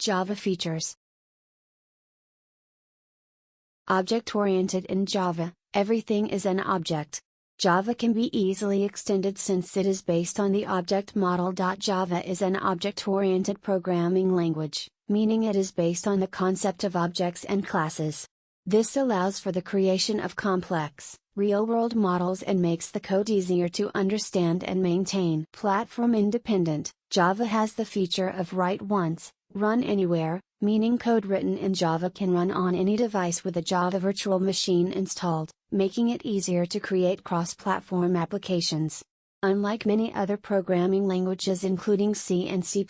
Java features. Object-oriented in Java, everything is an object. Java can be easily extended since it is based on the object model. Java is an object-oriented programming language, meaning it is based on the concept of objects and classes. This allows for the creation of complex, real-world models and makes the code easier to understand and maintain. Platform independent, Java has the feature of write once, run anywhere, meaning code written in Java can run on any device with a Java virtual machine installed, making it easier to create cross-platform applications. Unlike many other programming languages including C and C++,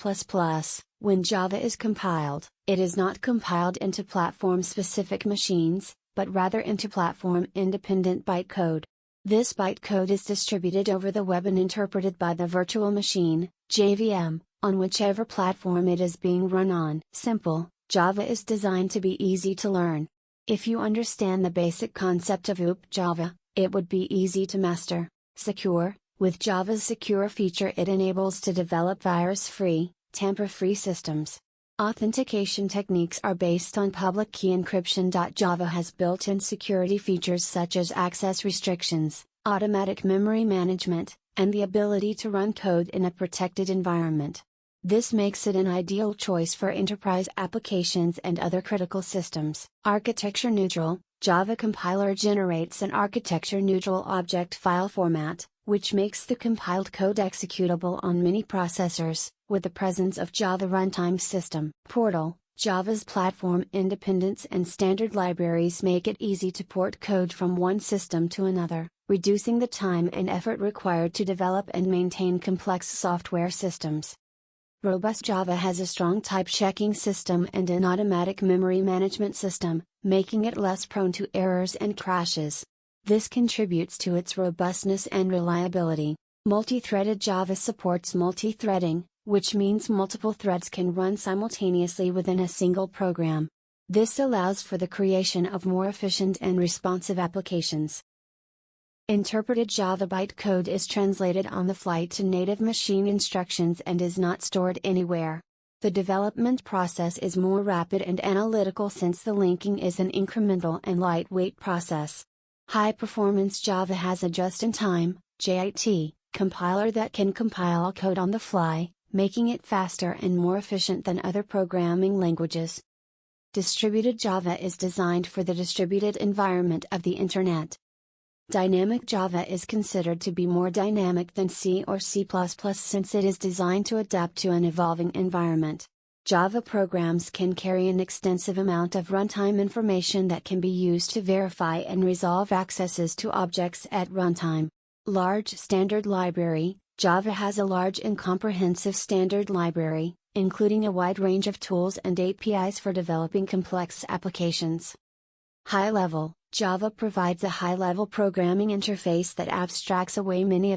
when Java is compiled, it is not compiled into platform-specific machines, but rather into platform-independent bytecode. This bytecode is distributed over the web and interpreted by the virtual machine, JVM, on whichever platform it is being run on. Simple, Java is designed to be easy to learn. If you understand the basic concept of OOP Java, it would be easy to master. Secure, with Java's secure feature it enables to develop virus-free, tamper-free systems. Authentication techniques are based on public key encryption. Java has built-in security features such as access restrictions, automatic memory management, and the ability to run code in a protected environment. This makes it an ideal choice for enterprise applications and other critical systems. Architecture neutral, Java compiler generates an architecture-neutral object file format, which makes the compiled code executable on many processors, with the presence of Java Runtime System. Portal, Java's platform independence and standard libraries make it easy to port code from one system to another, reducing the time and effort required to develop and maintain complex software systems. Robust Java has a strong type-checking system and an automatic memory management system, making it less prone to errors and crashes. This contributes to its robustness and reliability. Multi-threaded Java supports multi-threading, which means multiple threads can run simultaneously within a single program. This allows for the creation of more efficient and responsive applications. Interpreted Java bytecode is translated on the fly to native machine instructions and is not stored anywhere. The development process is more rapid and analytical since the linking is an incremental and lightweight process. High-performance Java has a just-in-time (JIT) compiler that can compile code on the fly, making it faster and more efficient than other programming languages. Distributed Java is designed for the distributed environment of the Internet. Dynamic Java is considered to be more dynamic than C or C++ since it is designed to adapt to an evolving environment. Java programs can carry an extensive amount of runtime information that can be used to verify and resolve accesses to objects at runtime. Large Standard Library, Java has a large and comprehensive standard library, including a wide range of tools and APIs for developing complex applications. High Level, Java provides a high-level programming interface that abstracts away many of the